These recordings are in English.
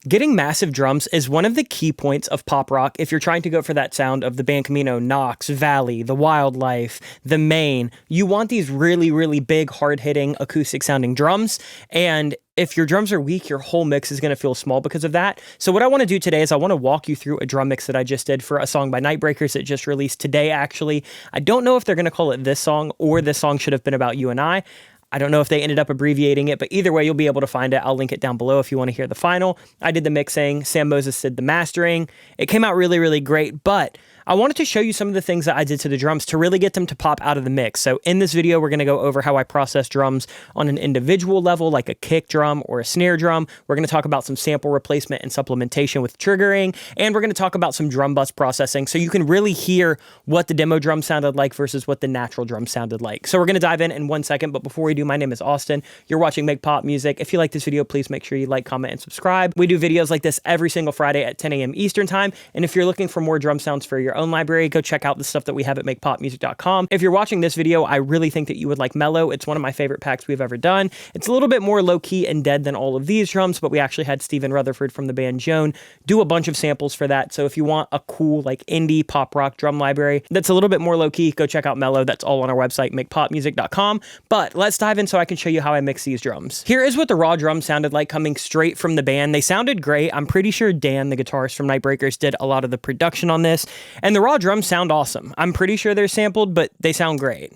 Getting massive drums is one of the key points of pop rock if you're trying to go for that sound of the Band Camino, Knox, Valley, the Wildlife, the Maine. You want these really, really big, hard-hitting, acoustic-sounding drums, and if your drums are weak, your whole mix is going to feel small because of that. So what I want to do today is I want to walk you through a drum mix that I just did for a song by Nightbreakers that just released today, actually. I don't know if they're going to call it This Song or This Song Should Have Been About You and I. I don't know if they ended up abbreviating it, but either way, you'll be able to find it. I'll link it down below if you want to hear the final. I did the mixing. Sam Moses did the mastering. It came out really, really great, but I wanted to show you some of the things that I did to the drums to really get them to pop out of the mix. So in this video, we're going to go over how I process drums on an individual level, like a kick drum or a snare drum. We're going to talk about some sample replacement and supplementation with triggering, and we're going to talk about some drum bus processing so you can really hear what the demo drum sounded like versus what the natural drum sounded like. So we're going to dive in 1 second, but before we do, my name is Austin. You're watching Make Pop Music. If you like this video, please make sure you like, comment, and subscribe. We do videos like this every single Friday at 10 a.m. Eastern Time, and if you're looking for more drum sounds for your own library, go check out the stuff that we have at makepopmusic.com. If you're watching this video, I really think that you would like Mellow. It's one of my favorite packs we've ever done. It's a little bit more low-key and dead than all of these drums, but we actually had Stephen Rutherford from the band Juno do a bunch of samples for that. So if you want a cool, like, indie pop rock drum library that's a little bit more low-key, go check out Mellow. That's all on our website, makepopmusic.com. But let's dive in so I can show you how I mix these drums. Here is what the raw drums sounded like coming straight from the band. They sounded great. I'm pretty sure Dan, the guitarist from Nightbreakers, did a lot of the production on this, and the raw drums sound awesome. I'm pretty sure they're sampled, but they sound great.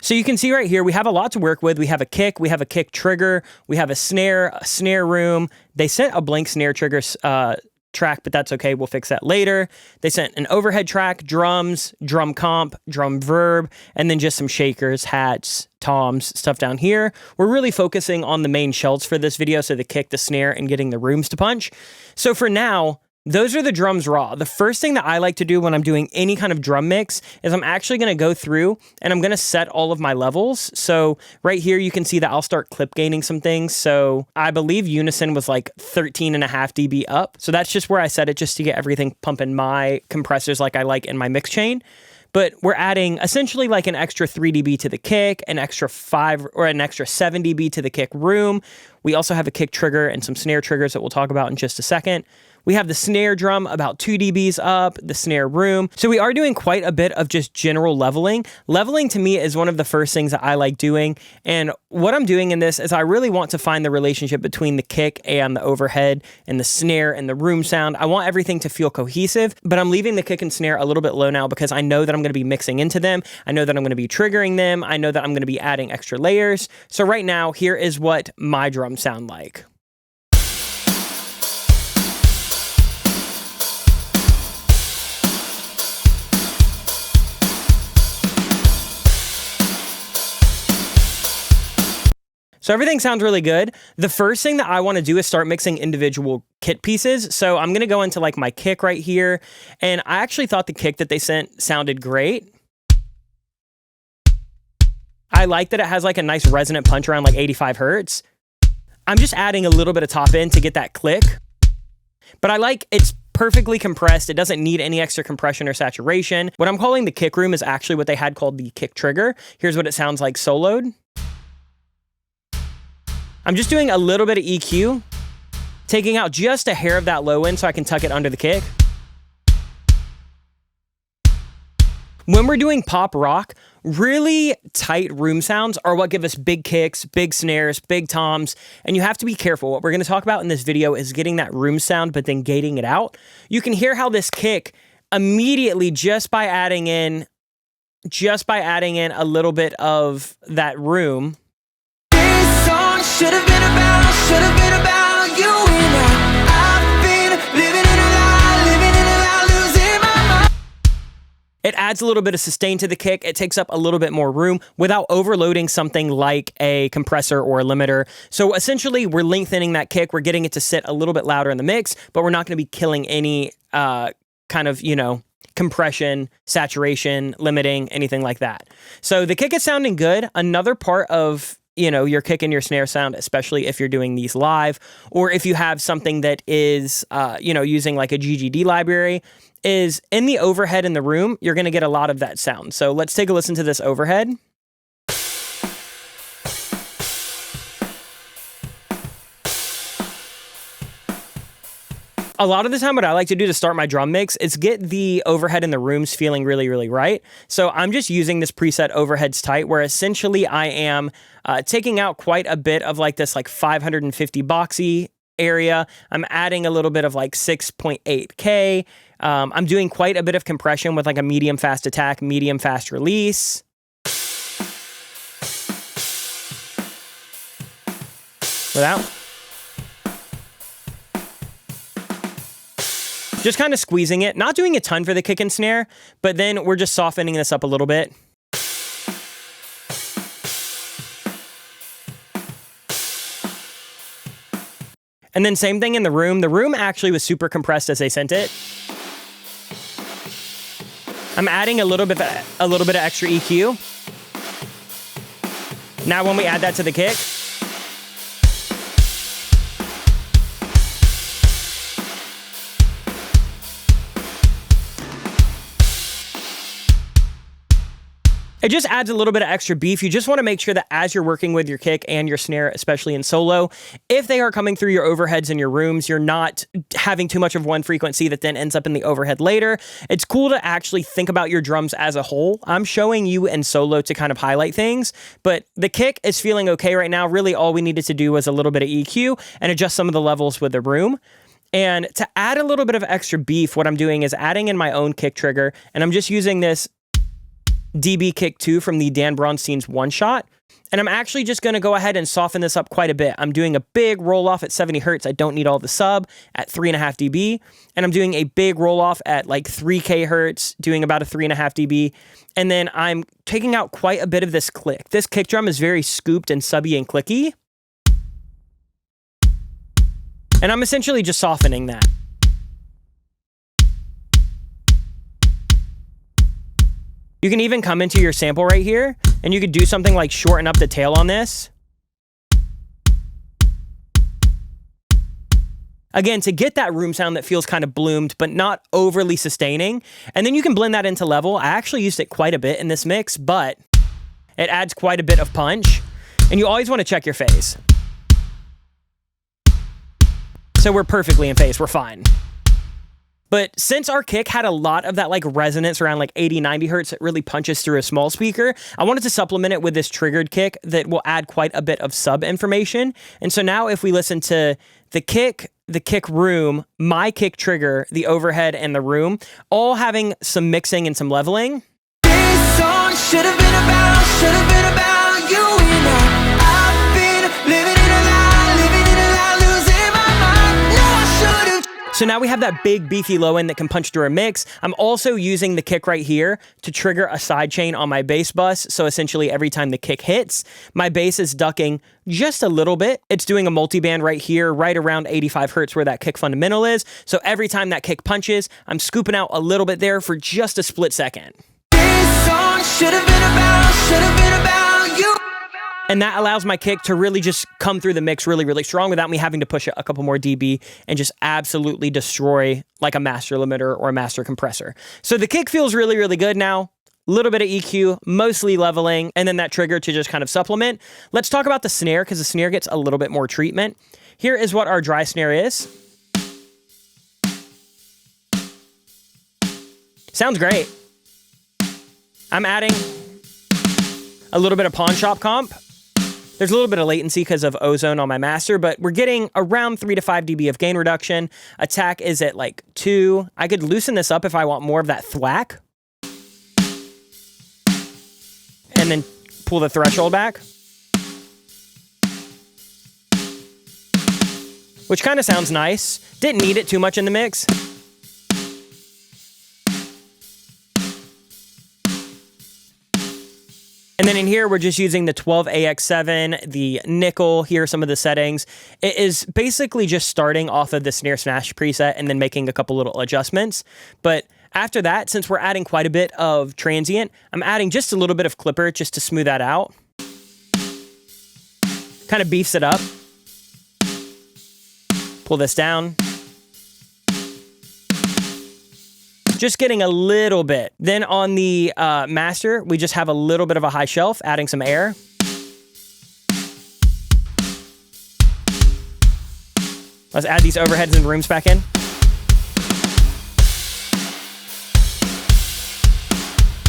So you can see right here, we have a lot to work with. We have a kick trigger, we have a snare room. They sent a blank snare trigger track, but that's okay. We'll fix that later. They sent an overhead track, drums, drum comp, drum verb, and then just some shakers, hats, toms, stuff down here. We're really focusing on the main shells for this video, so the kick, the snare, and getting the rooms to punch. So for now, those are the drums raw. The first thing that I like to do when I'm doing any kind of drum mix is I'm actually going to go through and I'm going to set all of my levels. So right here, you can see that I'll start clip gaining some things. So I believe unison was like 13.5 dB up. So that's just where I set it, just to get everything pumping my compressors like I like in my mix chain. But we're adding essentially like an extra 3 dB to the kick, an extra 7 dB to the kick room. We also have a kick trigger and some snare triggers that we'll talk about in just a second. We have the snare drum about 2 dBs up, the snare room. So we are doing quite a bit of just general leveling. Leveling to me is one of the first things that I like doing. And what I'm doing in this is I really want to find the relationship between the kick and the overhead and the snare and the room sound. I want everything to feel cohesive, but I'm leaving the kick and snare a little bit low now because I know that I'm going to be mixing into them. I know that I'm going to be triggering them. I know that I'm going to be adding extra layers. So right now, here is what my drums sound like. So everything sounds really good. The first thing that I want to do is start mixing individual kit pieces. So I'm going to go into like my kick right here. And I actually thought the kick that they sent sounded great. I like that it has like a nice resonant punch around like 85 Hertz. I'm just adding a little bit of top end to get that click. But I like it's perfectly compressed. It doesn't need any extra compression or saturation. What I'm calling the kick room is actually what they had called the kick trigger. Here's what it sounds like soloed. I'm just doing a little bit of EQ, taking out just a hair of that low end so I can tuck it under the kick. When we're doing pop rock, really tight room sounds are what give us big kicks, big snares, big toms, and you have to be careful. What we're going to talk about in this video is getting that room sound, but then gating it out. You can hear how this kick immediately, just by adding in a little bit of that room. Should have been about you and I've been living in a lie, losing my mind. It adds a little bit of sustain to the kick. It takes up a little bit more room without overloading something like a compressor or a limiter. So essentially, we're lengthening that kick. We're getting it to sit a little bit louder in the mix, but we're not going to be killing any kind of, compression, saturation, limiting, anything like that. So the kick is sounding good. Another part of your kick and your snare sound, especially if you're doing these live, or if you have something that is, using like a GGD library, is in the overhead in the room, you're going to get a lot of that sound. So let's take a listen to this overhead. A lot of the time what I like to do to start my drum mix is get the overhead in the rooms feeling really, really right. So I'm just using this preset overheads tight, where essentially I am taking out quite a bit of like this like 550 boxy area. I'm adding a little bit of like 6.8K. I'm doing quite a bit of compression with like a medium fast attack, medium fast release. Without. Just kind of squeezing it, not doing a ton for the kick and snare, but then we're just softening this up a little bit. And then same thing in the room. The room actually was super compressed as they sent it. I'm adding a little bit of extra EQ. Now when we add that to the kick, it just adds a little bit of extra beef. You just want to make sure that as you're working with your kick and your snare, especially in solo, if they are coming through your overheads in your rooms, you're not having too much of one frequency that then ends up in the overhead later. It's cool to actually think about your drums as a whole. I'm showing you in solo to kind of highlight things, but the kick is feeling okay right now. Really all we needed to do was a little bit of EQ and adjust some of the levels with the room. And to add a little bit of extra beef, what I'm doing is adding in my own kick trigger, and I'm just using this DB Kick 2 from the Dan Braunstein's One Shot. And I'm actually just going to go ahead and soften this up quite a bit. I'm doing a big roll off at 70 Hertz. I don't need all the sub at 3.5 dB. And I'm doing a big roll off at like 3K Hertz, doing about a 3.5 dB. And then I'm taking out quite a bit of this click. This kick drum is very scooped and subby and clicky. And I'm essentially just softening that. You can even come into your sample right here, and you could do something like shorten up the tail on this. Again, to get that room sound that feels kind of bloomed, but not overly sustaining. And then you can blend that into level. I actually used it quite a bit in this mix, but it adds quite a bit of punch. And you always want to check your phase. So we're perfectly in phase, we're fine. But since our kick had a lot of that like resonance around like 80, 90 Hertz, it really punches through a small speaker. I wanted to supplement it with this triggered kick that will add quite a bit of sub information. And so now if we listen to the kick room, my kick trigger, the overhead, and the room, all having some mixing and some leveling. This song should have been about you and I. I've been living in a lie, losing my mind. No, I should have. So now we have that big beefy low end that can punch through a mix. I'm also using the kick right here to trigger a sidechain on my bass bus. So essentially every time the kick hits, my bass is ducking just a little bit. It's doing a multiband right here, right around 85 Hertz where that kick fundamental is. So every time that kick punches, I'm scooping out a little bit there for just a split second. This song should have been about you. And that allows my kick to really just come through the mix really, really strong without me having to push it a couple more dB and just absolutely destroy like a master limiter or a master compressor. So the kick feels really, really good now. A little bit of EQ, mostly leveling, and then that trigger to just kind of supplement. Let's talk about the snare, because the snare gets a little bit more treatment. Here is what our dry snare is. Sounds great. I'm adding a little bit of pawn shop comp. There's a little bit of latency because of ozone on my master, but we're getting around 3 to 5 dB of gain reduction. Attack is at like 2. I could loosen this up if I want more of that thwack. And then pull the threshold back. Which kind of sounds nice. Didn't need it too much in the mix. And then in here, we're just using the 12AX7, the nickel. Here are some of the settings. It is basically just starting off of the Snare Smash preset and then making a couple little adjustments. But after that, since we're adding quite a bit of transient, I'm adding just a little bit of clipper just to smooth that out. Kind of beefs it up. Pull this down. just getting a little bit. Then on the master, we just have a little bit of a high shelf, adding some air. Let's add these overheads and rooms back in.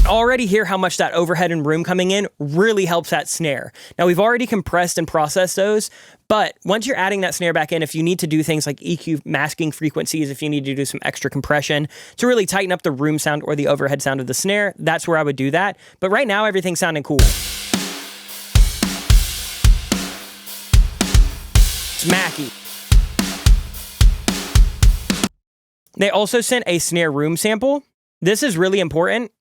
Already hear how much that overhead and room coming in really helps that snare. Now we've already compressed and processed those, but once you're adding that snare back in, if you need to do things like EQ masking frequencies, if you need to do some extra compression to really tighten up the room sound or the overhead sound of the snare, that's where I would do that. But right now everything's sounding cool. Smacky. They also sent a snare room sample. This is really important.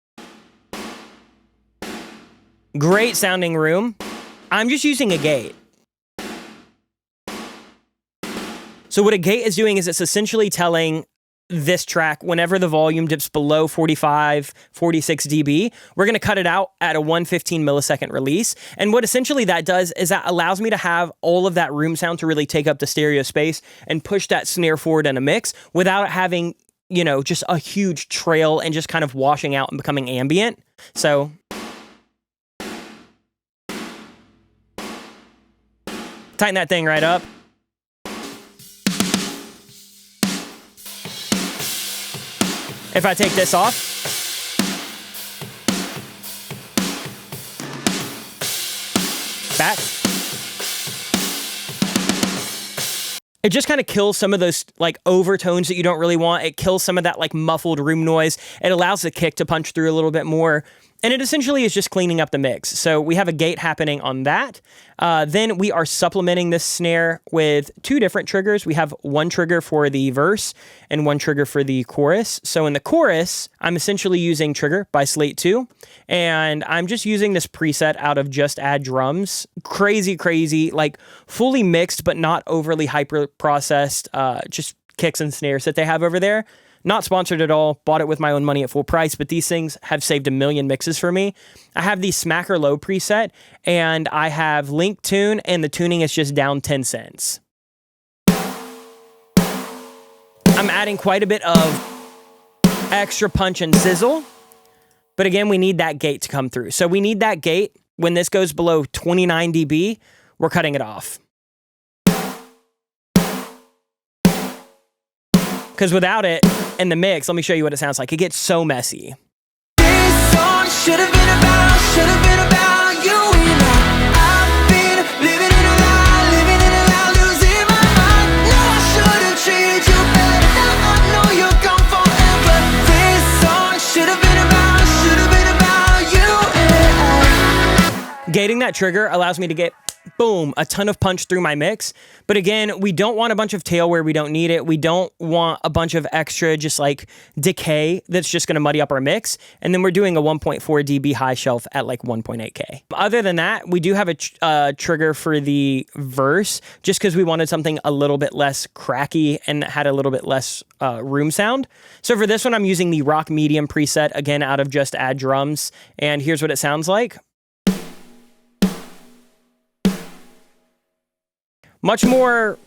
Great sounding room. I'm just using a gate. So what a gate is doing is it's essentially telling this track whenever the volume dips below 45, 46 dB, we're going to cut it out at a 115 millisecond release. And what essentially that does is that allows me to have all of that room sound to really take up the stereo space and push that snare forward in a mix without having, you know, just a huge trail and just kind of washing out and becoming ambient. So tighten that thing right up. If I take this off, back, it just kind of kills some of those like overtones that you don't really want. It kills some of that like muffled room noise. It allows the kick to punch through a little bit more. And it essentially is just cleaning up the mix. So we have a gate happening on that. Then we are supplementing this snare with two different triggers. We have one trigger for the verse and one trigger for the chorus. So in the chorus, I'm essentially using Trigger by Slate 2. And I'm just using this preset out of Just Add Drums. Crazy, like fully mixed, but not overly hyper processed, just kicks and snares that they have over there. Not sponsored at all, bought it with my own money at full price, but these things have saved a million mixes for me. I have the Smacker Low preset, and I have Link Tune, and the tuning is just down 10 cents. I'm adding quite a bit of extra punch and sizzle, but again, we need that gate to come through. So we need that gate. When this goes below 29 dB, we're cutting it off. Because without it in the mix, let me show you what it sounds like. It gets so messy. This song should have been about you and I've been living in a lie, losing my mind. No, I should have treated you better. Now I know you're gone forever. This song should have been about you and I. Gating that trigger allows me to get, boom, a ton of punch through my mix. But again, we don't want a bunch of tail where we don't need it. We don't want a bunch of extra just like decay that's just going to muddy up our mix. And then we're doing a 1.4 dB high shelf at like 1.8K. Other than that, we do have a trigger for the verse just because we wanted something a little bit less cracky and had a little bit less room sound. So for this one, I'm using the Rock Medium preset, again, out of Just Add Drums. And here's what it sounds like. Much more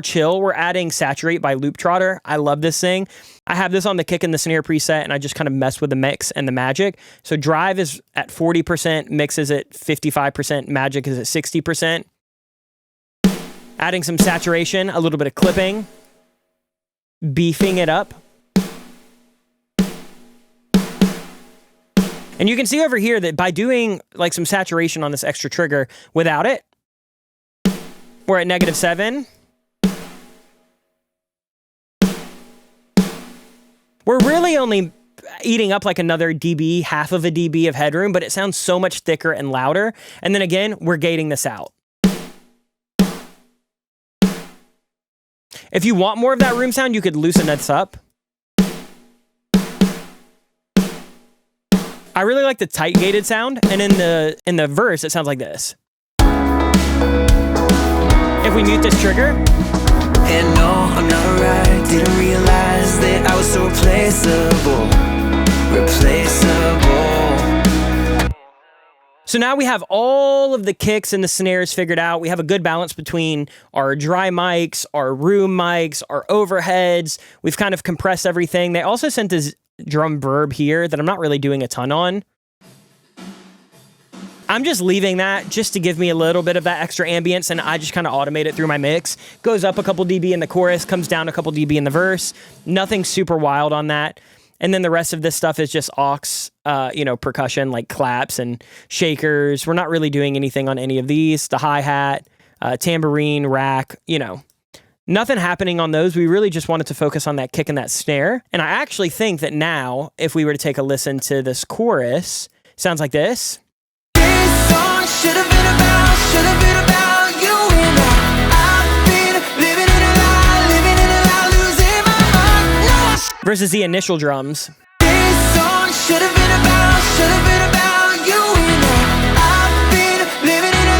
chill. We're adding Saturate by Loop Trotter. I love this thing. I have this on the kick and the snare preset, and I just kind of mess with the mix and the magic. So drive is at 40%, mix is at 55%, magic is at 60%. Adding some saturation, a little bit of clipping, beefing it up. And you can see over here that by doing like some saturation on this extra trigger, without it, we're at -7. We're really only eating up like another dB, half of a dB of headroom, but it sounds so much thicker and louder. And then again, we're gating this out. If you want more of that room sound, you could loosen this up. I really like the tight gated sound, and in the verse, it sounds like this. If we mute this trigger. And no, I'm not right. Didn't realize that I was so replaceable. So now we have all of the kicks and the snares figured out. We have a good balance between our dry mics, our room mics, our overheads. We've kind of compressed everything. They also sent this drum verb here that I'm not really doing a ton on. I'm just leaving that just to give me a little bit of that extra ambience, and I just kind of automate it through my mix. Goes up a couple dB in the chorus, comes down a couple dB in the verse. Nothing super wild on that. And then the rest of this stuff is just aux, percussion like claps and shakers. We're not really doing anything on any of these. The hi-hat, tambourine, rack, nothing happening on those. We really just wanted to focus on that kick and that snare. And I actually think that now, if we were to take a listen to this chorus, sounds like this. This song should have been about you and I've been living in a lie, losing my mind. No, versus the initial drums. this song should have been about you and I've been living in a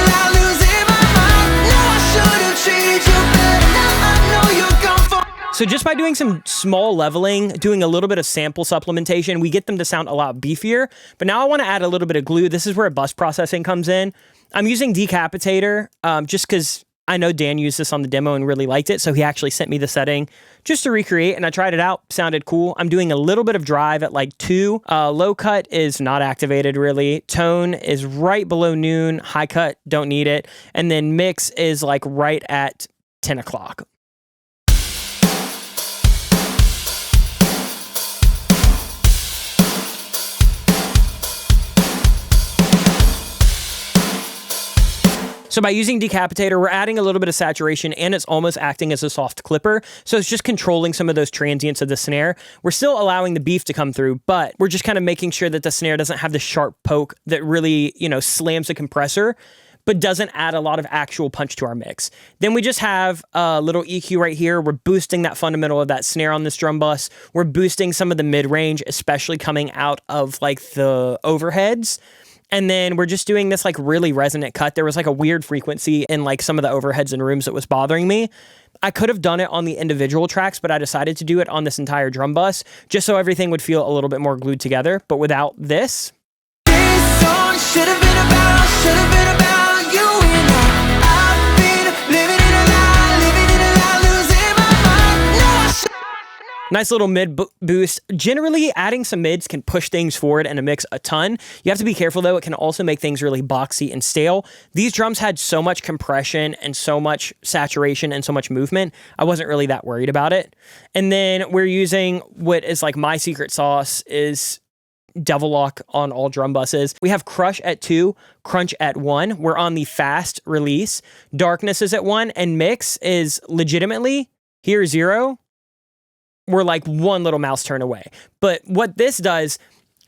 lie, losing my mind. No, I should have treated you better. Now I know you're gone for. So just by doing some small leveling, doing a little bit of sample supplementation, we get them to sound a lot beefier. But now I want to add a little bit of glue. This is where bus processing comes in. I'm using Decapitator just because I know Dan used this on the demo and really liked it. So he actually sent me the setting just to recreate, and I tried it out. Sounded cool. I'm doing a little bit of drive at like 2. Low cut is not activated really. Tone is right below noon. High cut, don't need it. And then mix is like right at 10 o'clock. So by using Decapitator, we're adding a little bit of saturation, and it's almost acting as a soft clipper. So it's just controlling some of those transients of the snare. We're still allowing the beef to come through, but we're just kind of making sure that the snare doesn't have the sharp poke that really, slams the compressor, but doesn't add a lot of actual punch to our mix. Then we just have a little EQ right here. We're boosting that fundamental of that snare on this drum bus. We're boosting some of the mid-range, especially coming out of like the overheads. And then we're just doing this like really resonant cut. There was like a weird frequency in like some of the overheads and rooms that was bothering me. I could have done it on the individual tracks, but I decided to do it on this entire drum bus just so everything would feel a little bit more glued together. But without this, This song should have been about you and I've been living in a lie, losing my mind. No, I should. nice little mid boost. Generally, adding some mids can push things forward in a mix a ton. You have to be careful though. It can also make things really boxy and stale. These drums had so much compression and so much saturation and so much movement. I wasn't really that worried about it. And then we're using what is like my secret sauce is Devil Lock on all drum buses. We have Crush at 2, Crunch at 1. We're on the fast release. Darkness is at 1, and Mix is legitimately here 0. We're like one little mouse turn away. But what this does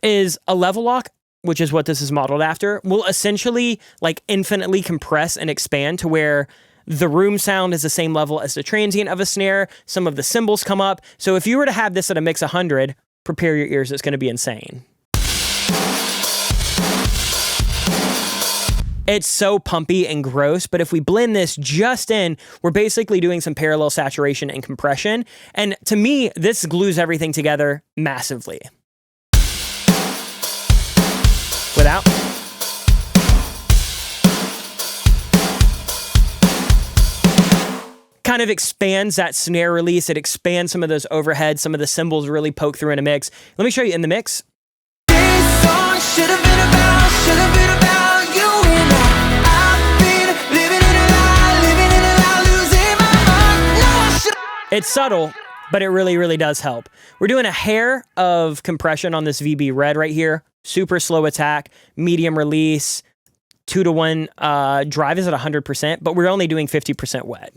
is a level lock, which is what this is modeled after, will essentially like infinitely compress and expand to where the room sound is the same level as the transient of a snare. Some of the cymbals come up. So if you were to have this at a mix 100, prepare your ears. It's going to be insane. It's so pumpy and gross, but if we blend this just in, we're basically doing some parallel saturation and compression. And to me, this glues everything together massively. Without. Kind of expands that snare release. It expands some of those overheads. Some of the cymbals really poke through in a mix. Let me show you in the mix. This song should have been about you and I've been living in a lie, losing my mind. No, I should. It's subtle, but it really, really does help. We're doing a hair of compression on this VB Red right here. Super slow attack, medium release, 2-to-1 drive is at 100%, but we're only doing 50% wet.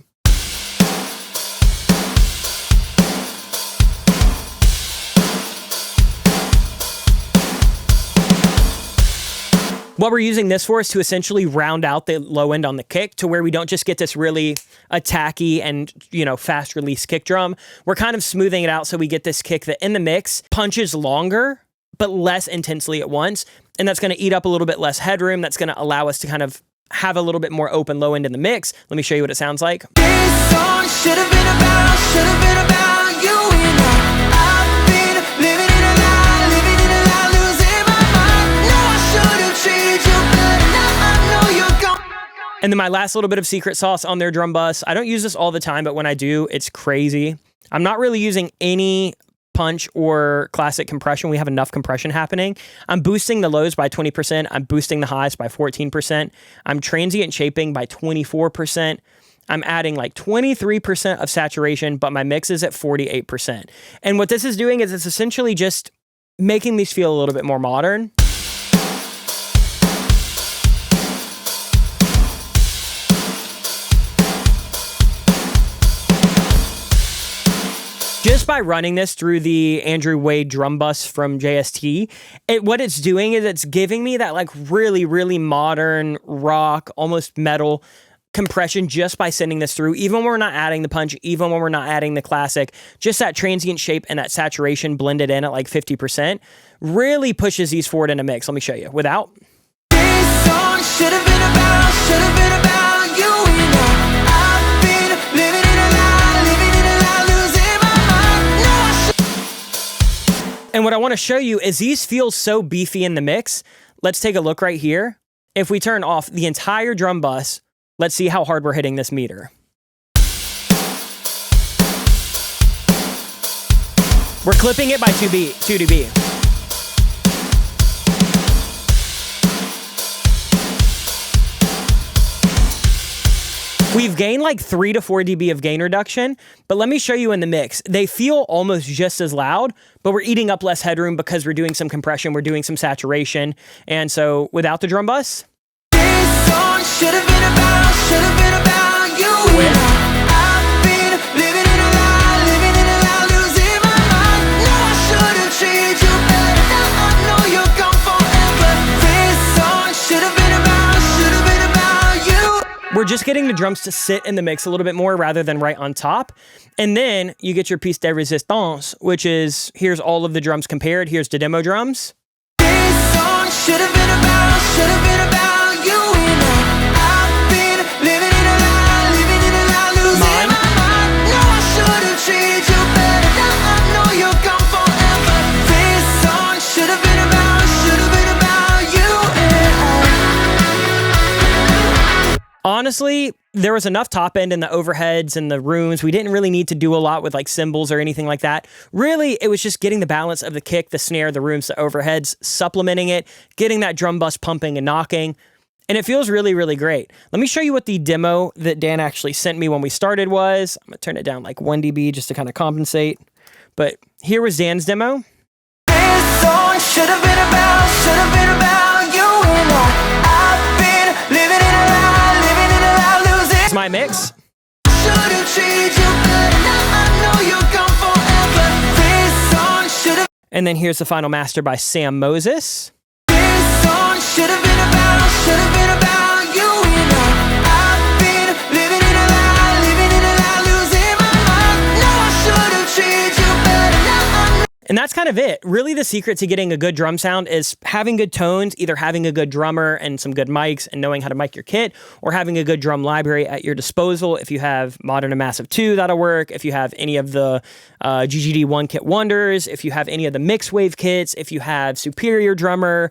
What we're using this for is to essentially round out the low end on the kick to where we don't just get this really attacky and, fast release kick drum. We're kind of smoothing it out so we get this kick that in the mix punches longer, but less intensely at once. And that's going to eat up a little bit less headroom. That's going to allow us to kind of have a little bit more open low end in the mix. Let me show you what it sounds like. This song should have been about you and I've been living in a lie, losing my mind. No, I should have. And then my last little bit of secret sauce on their drum bus. I don't use this all the time, but when I do, it's crazy. I'm not really using any punch or classic compression. We have enough compression happening. I'm boosting the lows by 20%. I'm boosting the highs by 14%. I'm transient shaping by 24%. I'm adding like 23% of saturation, but my mix is at 48%. And what this is doing is it's essentially just making these feel a little bit more modern. Just by running this through the Andrew Wade drum bus from JST, what it's doing is it's giving me that like really, really modern rock, almost metal compression just by sending this through, even when we're not adding the punch, even when we're not adding the classic, just that transient shape and that saturation blended in at like 50% really pushes these forward in a mix. Let me show you. Without. This song should have been about you and I've been living in a lie, losing my mind. No, I should. And what I want to show you is these feel so beefy in the mix. Let's take a look right here. If we turn off the entire drum bus, let's see how hard we're hitting this meter. We're clipping it by 2 dB. We've gained like 3 to 4 dB of gain reduction, but let me show you in the mix. They feel almost just as loud, but we're eating up less headroom because we're doing some compression, we're doing some saturation. And so without the drum bus, This song should have been about you and I've been living in a lie, losing my mind. No, I should have treated you better. Now I know you're gone forever. This song should have been about you. we're just getting the drums to sit in the mix a little bit more rather than right on top. And then you get your piece de resistance, which is, here's all of the drums compared. Here's the demo drums. This song should have been about you and I've been living in a lie, losing my mind. No, I should have treated you better. Now I know you're gone forever. This song should have been about you and Honestly, there was enough top end in the overheads and the rooms. We didn't really need to do a lot with like cymbals or anything like that. Really, it was just getting the balance of the kick, the snare, the rooms, the overheads, supplementing it, getting that drum bus pumping and knocking. And it feels really, really great. Let me show you what the demo that Dan actually sent me when we started was. I'm gonna turn it down like 1 dB just to kind of compensate. But here was Dan's demo. this song should have been about you and I've been living in a lie, losing. It's my mix. Should have treated you better. Now I know you're gone forever. This song should have. And then here's the final master by Sam Moses. This song should have been about you and I've been living in a lie, losing my mind. No, I should have treated you better. Now I know. And that's kind of it. Really, the secret to getting a good drum sound is having good tones, either having a good drummer and some good mics and knowing how to mic your kit, or having a good drum library at your disposal. If you have Modern and Massive 2, that'll work. If you have any of the GGD One Kit Wonders, if you have any of the mix wave kits, if you have Superior Drummer,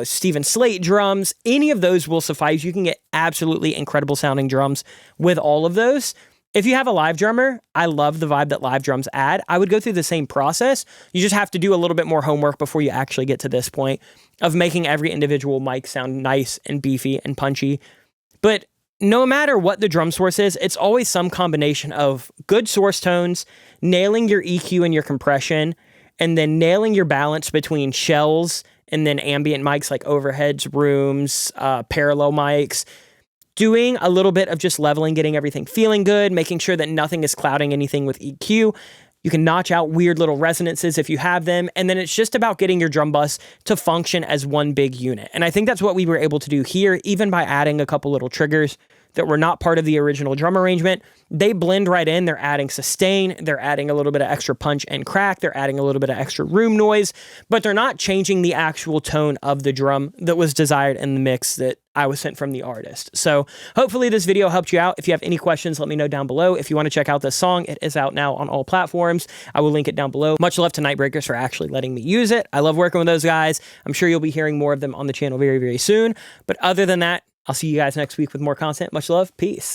Steven Slate drums, any of those will suffice. You can get absolutely incredible sounding drums with all of those. If you have a live drummer, I love the vibe that live drums add. I would go through the same process. You just have to do a little bit more homework before you actually get to this point of making every individual mic sound nice and beefy and punchy. But no matter what the drum source is, it's always some combination of good source tones, nailing your EQ and your compression, and then nailing your balance between shells and then ambient mics like overheads, rooms, parallel mics. Doing a little bit of just leveling, getting everything feeling good, making sure that nothing is clouding anything with EQ. You can notch out weird little resonances if you have them. And then it's just about getting your drum bus to function as one big unit. And I think that's what we were able to do here, even by adding a couple little triggers that were not part of the original drum arrangement. They blend right in. They're adding sustain. They're adding a little bit of extra punch and crack. They're adding a little bit of extra room noise, but they're not changing the actual tone of the drum that was desired in the mix that I was sent from the artist. So hopefully this video helped you out. If you have any questions, let me know down below. If you want to check out this song, it is out now on all platforms. I will link it down below. Much love to Nightbreakers for actually letting me use it. I love working with those guys. I'm sure you'll be hearing more of them on the channel very, very soon. But other than that, I'll see you guys next week with more content. Much love. Peace.